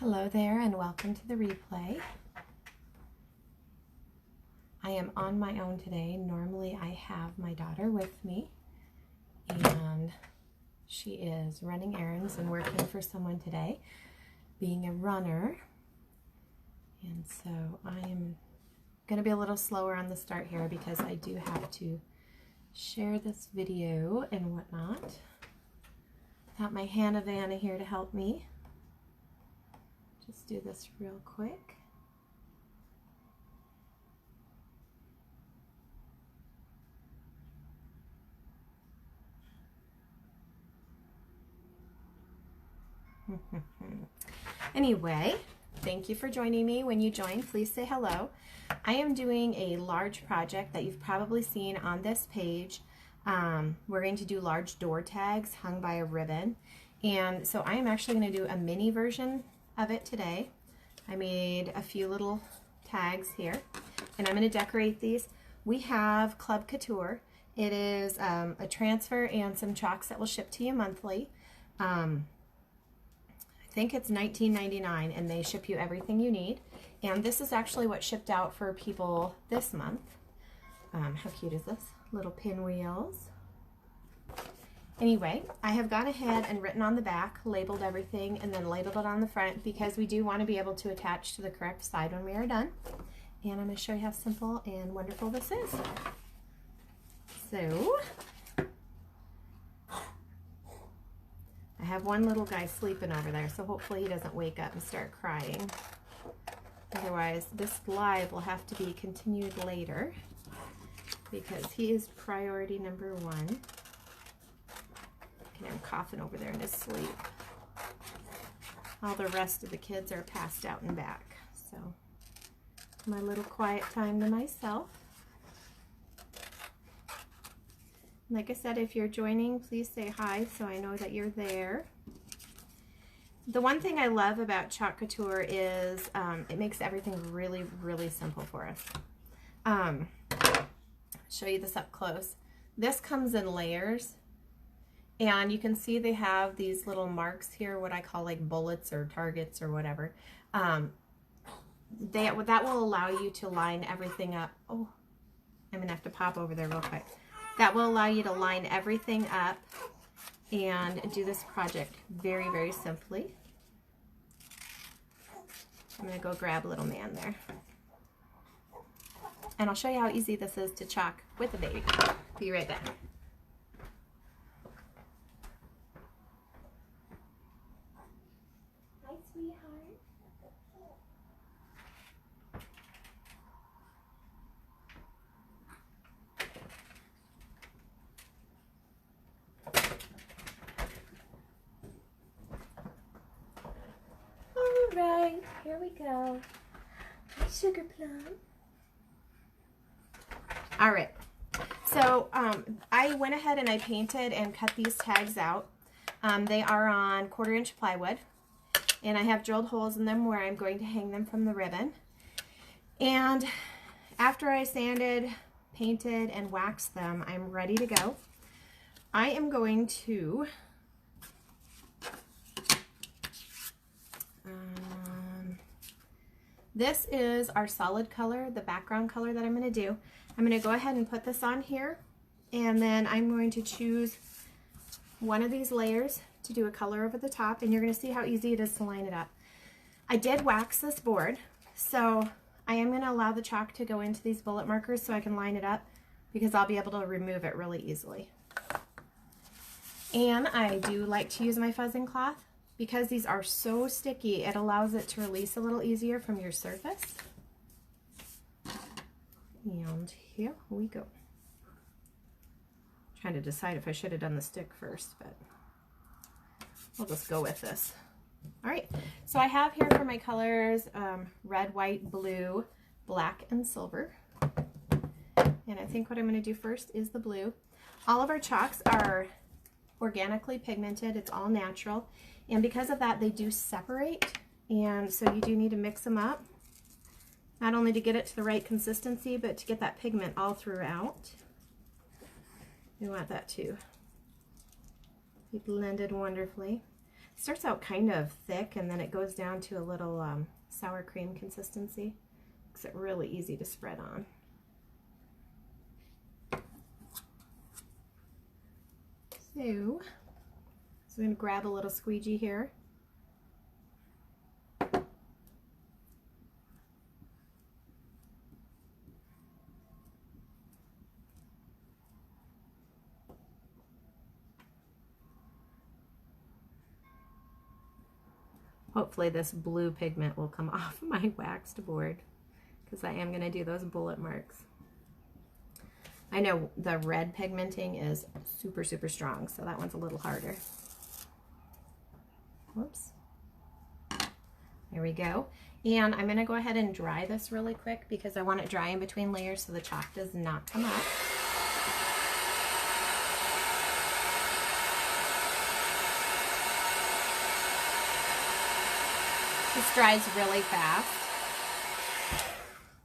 Hello there and welcome to the replay. I am on my own today. Normally I have my daughter with me and she is running errands and working for someone today, being a runner. And so I am going to be a little slower on the start here because I do have to share this video and whatnot. Got my Hannah Vanna here to help me. Just do this real quick. Anyway, thank you for joining me. When you join, please say hello. I am doing a large project that you've probably seen on this page. We're going to do large door tags hung by a ribbon. And so I am actually going to do a mini version of it today. I made a few little tags here and I'm going to decorate these. We have Club Couture. It is a transfer and some chalks that will ship to you monthly. I think it's $19.99 and they ship you everything you need. And this is actually what shipped out for people this month. How cute is this? Little pinwheels. Anyway, I have gone ahead and written on the back, labeled everything, and then labeled it on the front because we do want to be able to attach to the correct side when we are done. And I'm going to show you how simple and wonderful this is. So, I have one little guy sleeping over there, so hopefully he doesn't wake up and start crying. Otherwise, this live will have to be continued later because he is priority number one. And I'm coughing over there in his sleep. All the rest of the kids are passed out and back. So, my little quiet time to myself. Like I said, if you're joining, please say hi so I know that you're there. The one thing I love about Chalk Couture is it makes everything really, really simple for us. Show you this up close. This comes in layers. And you can see they have these little marks here, what I call like bullets or targets or whatever. That will allow you to line everything up. Oh, I'm going to have to pop over there real quick. That will allow you to line everything up and do this project very, very simply. I'm going to go grab little man there. And I'll show you how easy this is to chalk with a baby. Be right back. Alright, here we go. Sugar plum. Alright, so I went ahead and I painted and cut these tags out. They are on 1/4 inch plywood. And I have drilled holes in them where I'm going to hang them from the ribbon. And after I sanded, painted, and waxed them, I'm ready to go. I am going to this is our solid color, the background color that I'm going to do. I'm going to go ahead and put this on here, and then I'm going to choose one of these layers to do a color over the top, and you're going to see how easy it is to line it up. I did wax this board, so I am going to allow the chalk to go into these bullet markers so I can line it up because I'll be able to remove it really easily. And I do like to use my fuzzing cloth because these are so sticky, it allows it to release a little easier from your surface. And here we go. Trying to decide if I should have done the stick first, but we'll just go with this. All right, so I have here for my colors red, white, blue, black, and silver. And I think what I'm going to do first is the blue. All of our chalks are organically pigmented. It's all natural. And because of that, they do separate. And so you do need to mix them up, not only to get it to the right consistency, but to get that pigment all throughout. You want that to be blended wonderfully. starts out kind of thick and then it goes down to a little sour cream consistency. Makes it really easy to spread on. So I'm going to grab a little squeegee here. Hopefully this blue pigment will come off my waxed board because I am going to do those bullet marks. I know the red pigmenting is super, super strong, so that one's a little harder. Whoops. There we go. And I'm going to go ahead and dry this really quick because I want it dry in between layers so the chalk does not come up. This dries really fast.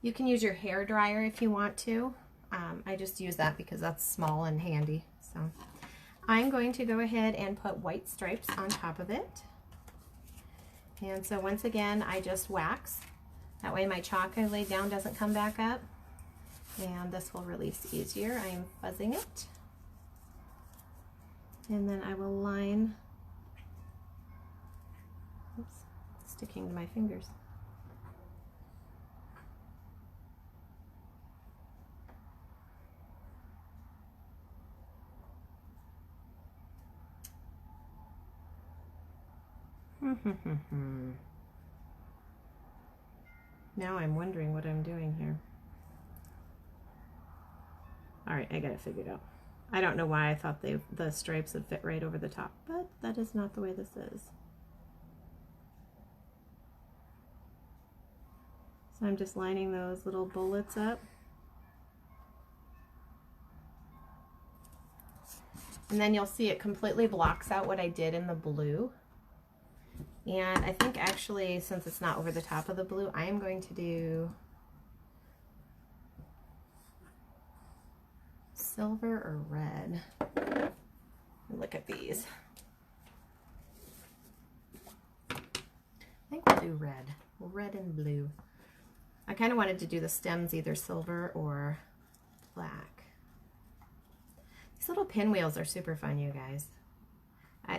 You can use your hair dryer if you want to. I just use that because that's small and handy. So I'm going to go ahead and put white stripes on top of it. And so once again, I just wax. That way my chalk I laid down doesn't come back up. And this will release easier. I'm fuzzing it. And then I will line, oops, sticking to my fingers. Now I'm wondering what I'm doing here. All right, I got it figured out. I don't know why I thought the stripes would fit right over the top, but that is not the way this is. So I'm just lining those little bullets up. And then you'll see it completely blocks out what I did in the blue. And I think actually, since it's not over the top of the blue, I am going to do silver or red. Look at these. I think we'll do red. Red and blue. I kind of wanted to do the stems either silver or black. These little pinwheels are super fun, you guys.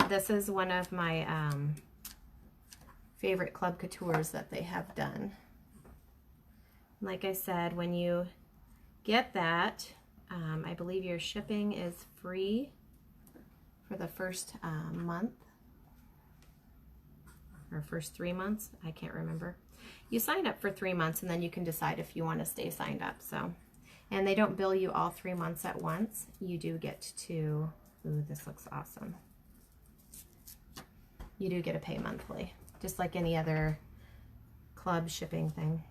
This is one of my favorite Club Coutures that they have done. Like I said, when you get that, I believe your shipping is free for the first month, or first 3 months, I can't remember. You sign up for 3 months and then you can decide if you want to stay signed up. So, and they don't bill you all 3 months at once. You do get to, ooh, this looks awesome. You do get to pay monthly, just like any other club shipping thing.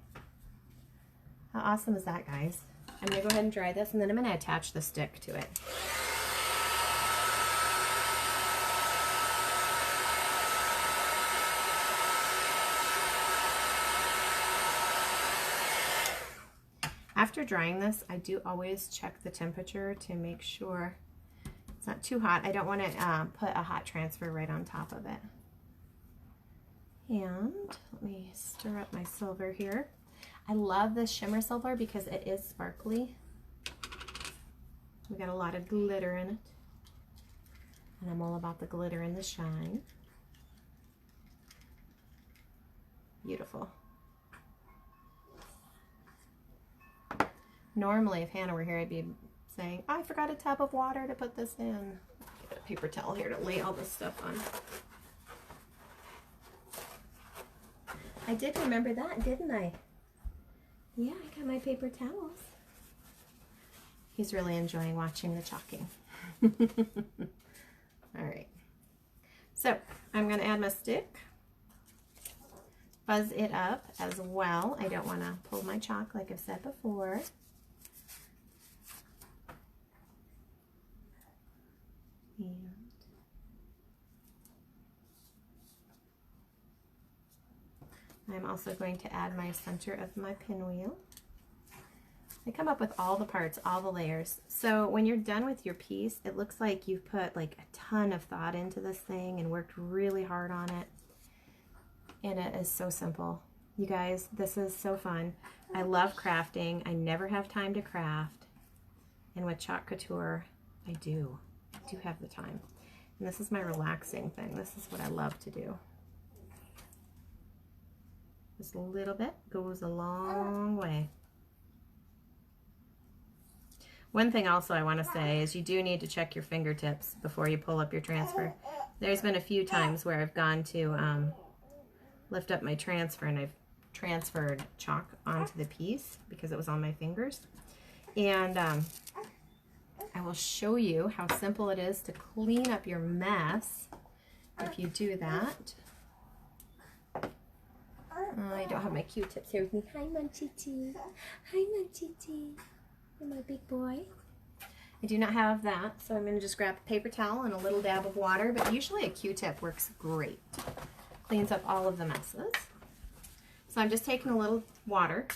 How awesome is that, guys? I'm going to go ahead and dry this, and then I'm going to attach the stick to it. After drying this, I do always check the temperature to make sure it's not too hot. I don't want to put a hot transfer right on top of it. And let me stir up my silver here. I love this shimmer silver because it is sparkly. We got a lot of glitter in it. And I'm all about the glitter and the shine. Beautiful. Normally, if Hannah were here, I'd be saying, oh, I forgot a tub of water to put this in. Get a paper towel here to lay all this stuff on. I did remember that, didn't I? Yeah, I got my paper towels. He's really enjoying watching the chalking. All right. So I'm going to add my stick. Fuzz it up as well. I don't want to pull my chalk like I've said before. And I'm also going to add my center of my pinwheel. I come up with all the parts, all the layers. So when you're done with your piece, it looks like you've put like a ton of thought into this thing and worked really hard on it. And it is so simple. You guys, this is so fun. I love crafting. I never have time to craft. And with Chalk Couture, I do have the time. And this is my relaxing thing. This is what I love to do. Just a little bit goes a long way. One thing also I want to say is you do need to check your fingertips before you pull up your transfer. There's been a few times where I've gone to lift up my transfer and I've transferred chalk onto the piece because it was on my fingers. And I will show you how simple it is to clean up your mess if you do that. I don't have my Q-tips here with me. Hi, Munchie. Hi, Munchie. You're my big boy. I do not have that, so I'm going to just grab a paper towel and a little dab of water, but usually a Q-tip works great. Cleans up all of the messes. So I'm just taking a little water,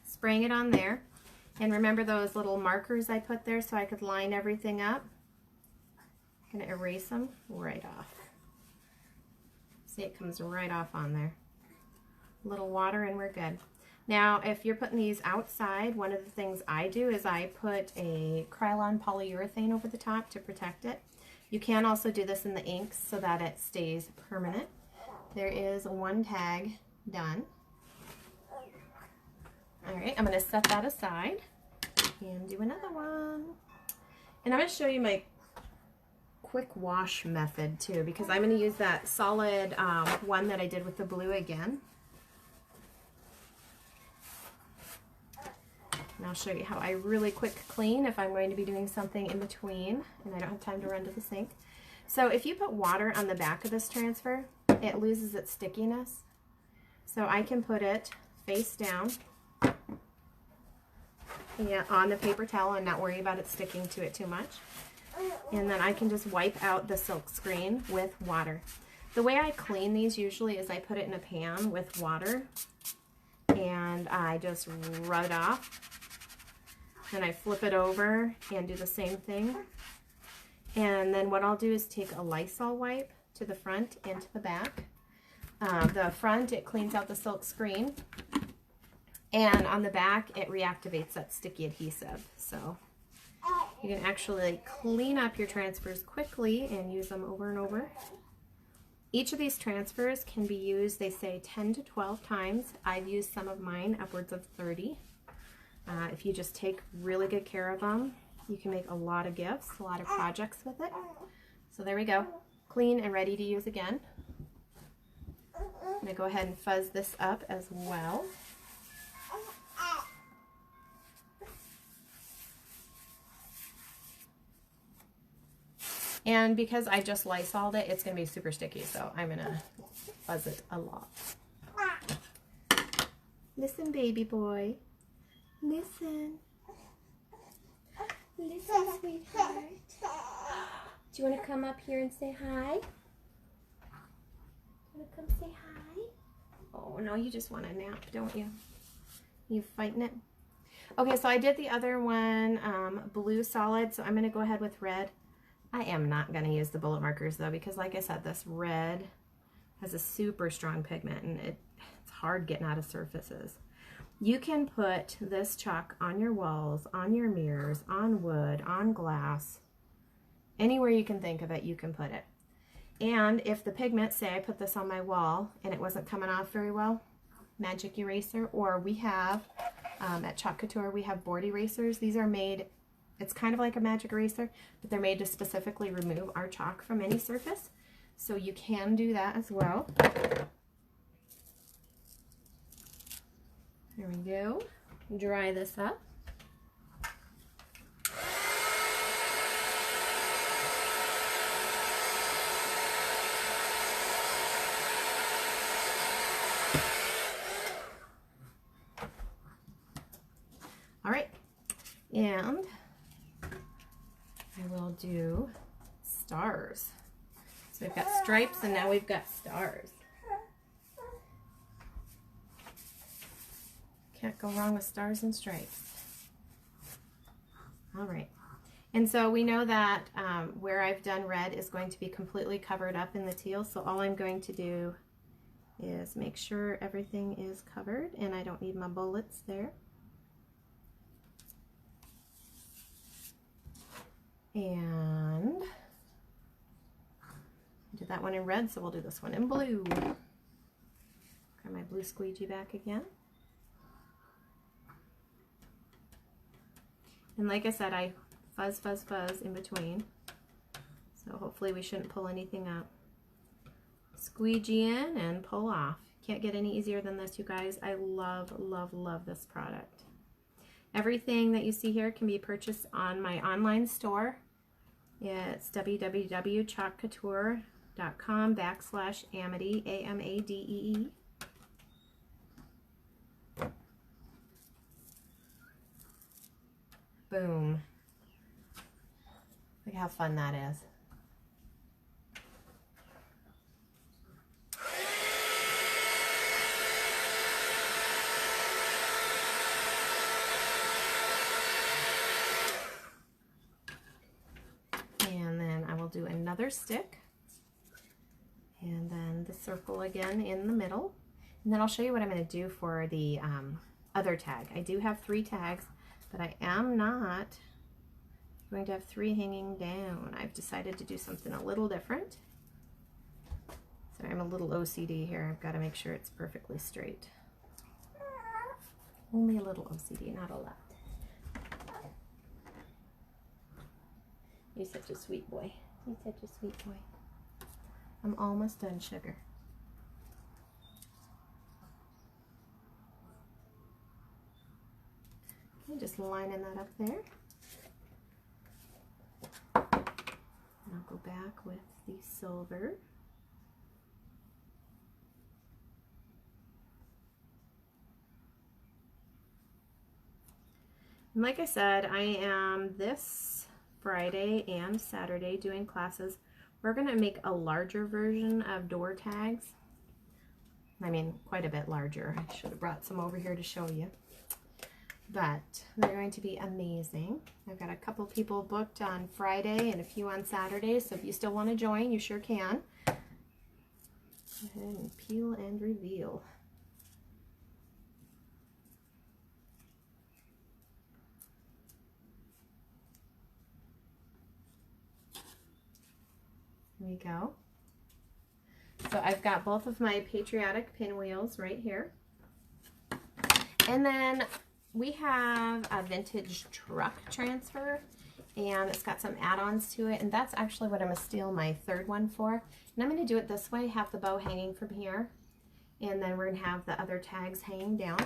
spraying it on there, and remember those little markers I put there so I could line everything up? I'm going to erase them right off. See, it comes right off on there. A little water and we're good. Now, if you're putting these outside, one of the things I do is I put a Krylon polyurethane over the top to protect it. You can also do this in the inks so that it stays permanent. There is one tag done. All right, I'm going to set that aside and do another one. And I'm going to show you my quick wash method too, because I'm going to use that solid one that I did with the blue again. And I'll show you how I really quick clean if I'm going to be doing something in between and I don't have time to run to the sink. So if you put water on the back of this transfer, it loses its stickiness. So I can put it face down on the paper towel and not worry about it sticking to it too much. And then I can just wipe out the silk screen with water. The way I clean these usually is I put it in a pan with water and I just rub it off. Then I flip it over and do the same thing. And then what I'll do is take a Lysol wipe to the front and to the back. The front, it cleans out the silk screen. And on the back, it reactivates that sticky adhesive. So you can actually clean up your transfers quickly and use them over and over. Each of these transfers can be used, they say 10 to 12 times. I've used some of mine upwards of 30. If you just take really good care of them, you can make a lot of gifts, a lot of projects with it. So there we go. Clean and ready to use again. I'm going to go ahead and fuzz this up as well. And because I just Lysoled it, it's going to be super sticky, so I'm going to fuzz it a lot. Listen, baby boy. Listen. Listen, sweetheart. Do you want to come up here and say hi? Want to come say hi? Oh, no, you just want a nap, don't you? You fighting it? Okay, so I did the other one blue solid, so I'm going to go ahead with red. I am not going to use the bullet markers though, because like I said, this red has a super strong pigment and it's hard getting out of surfaces. You can put this chalk on your walls, on your mirrors, on wood, on glass, anywhere you can think of it, you can put it. And if the pigment, say I put this on my wall and it wasn't coming off very well, magic eraser, or we have, at Chalk Couture, we have board erasers. These are made, it's kind of like a magic eraser, but they're made to specifically remove our chalk from any surface. So you can do that as well. There we go. Dry this up. All right, and I will do stars. So we've got stripes and now we've got stars. Can't go wrong with stars and stripes. All right. And so we know that where I've done red is going to be completely covered up in the teal. So all I'm going to do is make sure everything is covered and I don't need my bullets there. And I did that one in red, so we'll do this one in blue. Grab my blue squeegee back again. And like I said, I fuzz, fuzz, fuzz in between. So hopefully we shouldn't pull anything up. Squeegee in and pull off. Can't get any easier than this, you guys. I love, love, love this product. Everything that you see here can be purchased on my online store. It's www.chalkcouture.com/Amade, A-M-A-D-E-E. Boom. Look how fun that is. And then I will do another stick. And then the circle again in the middle. And then I'll show you what I'm going to do for the other tag. I do have 3 tags, but I am not going to have 3 hanging down. I've decided to do something a little different. Sorry, I'm a little OCD here. I've got to make sure it's perfectly straight. Only a little OCD, not a lot. You're such a sweet boy. You're such a sweet boy. I'm almost done, sugar. Okay, just lining that up there. And I'll go back with the silver. And like I said, I am this Friday and Saturday doing classes. We're going to make a larger version of door tags. I mean, quite a bit larger. I should have brought some over here to show you. But they're going to be amazing. I've got a couple people booked on Friday and a few on Saturday, so if you still want to join, you sure can. Go ahead and peel and reveal. There we go. So I've got both of my patriotic pinwheels right here. And then we have a vintage truck transfer, and it's got some add-ons to it, and that's actually what I'm going to steal my 3rd one for. And I'm going to do it this way, have the bow hanging from here, and then we're going to have the other tags hanging down.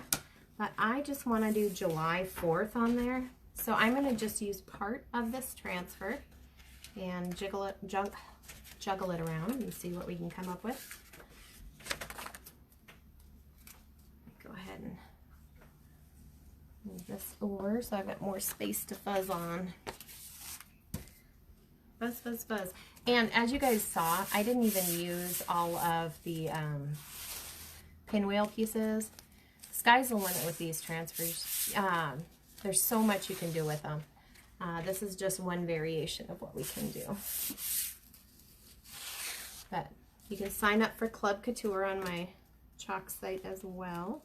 But I just want to do July 4th on there, so I'm going to just use part of this transfer and juggle it around and see what we can come up with. Go ahead and move this over so I've got more space to fuzz on. Fuzz, fuzz, fuzz. And as you guys saw, I didn't even use all of the pinwheel pieces. Sky's the limit with these transfers. There's so much you can do with them. This is just one variation of what we can do. But you can sign up for Club Couture on my chalk site as well.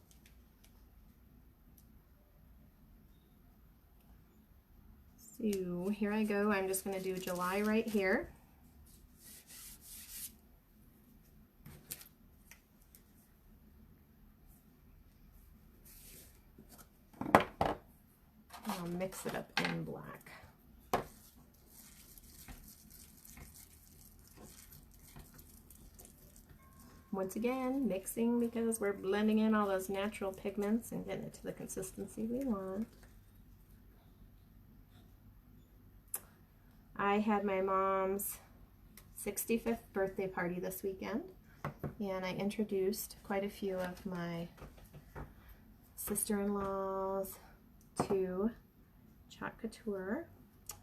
So here I go. I'm just going to do July right here. I'll mix it up in black. Once again, mixing because we're blending in all those natural pigments and getting it to the consistency we want. I had my mom's 65th birthday party this weekend, and I introduced quite a few of my sister-in-laws to Chalk Couture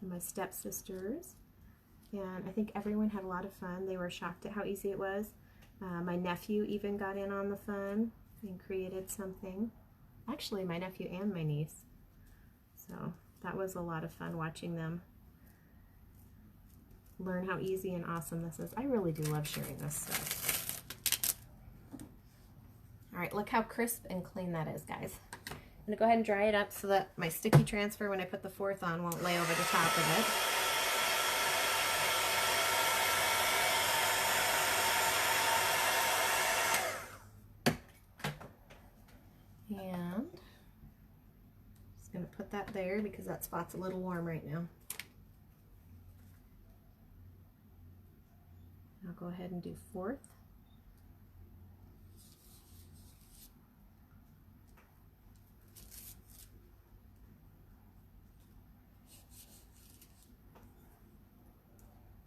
and my stepsisters, and I think everyone had a lot of fun. They were shocked at how easy it was. My nephew even got in on the fun and created something. actually my nephew and my niece. So that was a lot of fun watching them learn how easy and awesome this is. I really do love sharing this stuff. All right, look how crisp and clean that is, guys. I'm gonna go ahead and dry it up so that my sticky transfer, when I put the 4th on, won't lay over the top of it. And just gonna put that there because that spot's a little warm right now. I'll go ahead and do 4th.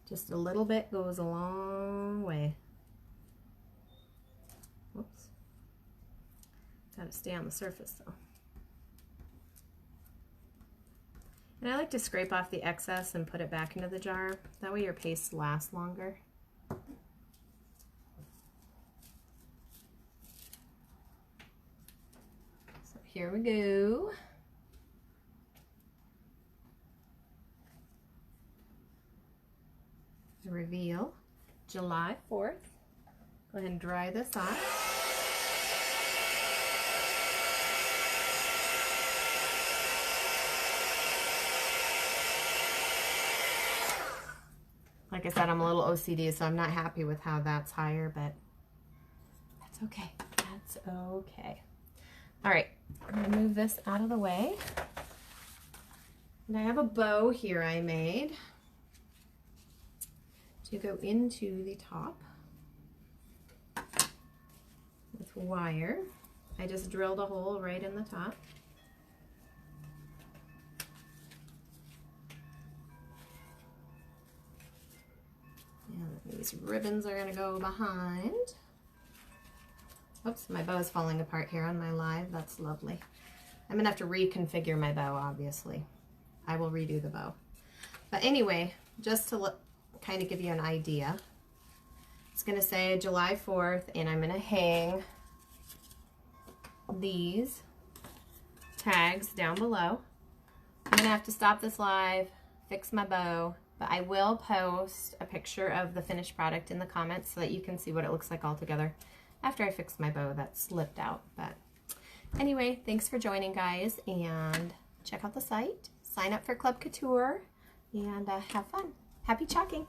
Just a little bit goes a long way. Whoops. Gotta stay on the surface though. And I like to scrape off the excess and put it back into the jar. That way your paste lasts longer. So here we go. The reveal, July 4th. Go ahead and dry this off. Like I said, I'm a little OCD, so I'm not happy with how that's higher, but that's okay. That's okay. All right, I'm gonna move this out of the way. And I have a bow here I made to go into the top with wire. I just drilled a hole right in the top. And these ribbons are going to go behind. Oops, my bow is falling apart here on my live. That's lovely. I'm going to have to reconfigure my bow, obviously. I will redo the bow. But anyway, just to kind of give you an idea, it's going to say July 4th, and I'm going to hang these tags down below. I'm going to have to stop this live, fix my bow, but I will post a picture of the finished product in the comments so that you can see what it looks like all together after I fix my bow that slipped out. But anyway, thanks for joining, guys, and check out the site, sign up for Club Couture, and have fun. Happy chalking!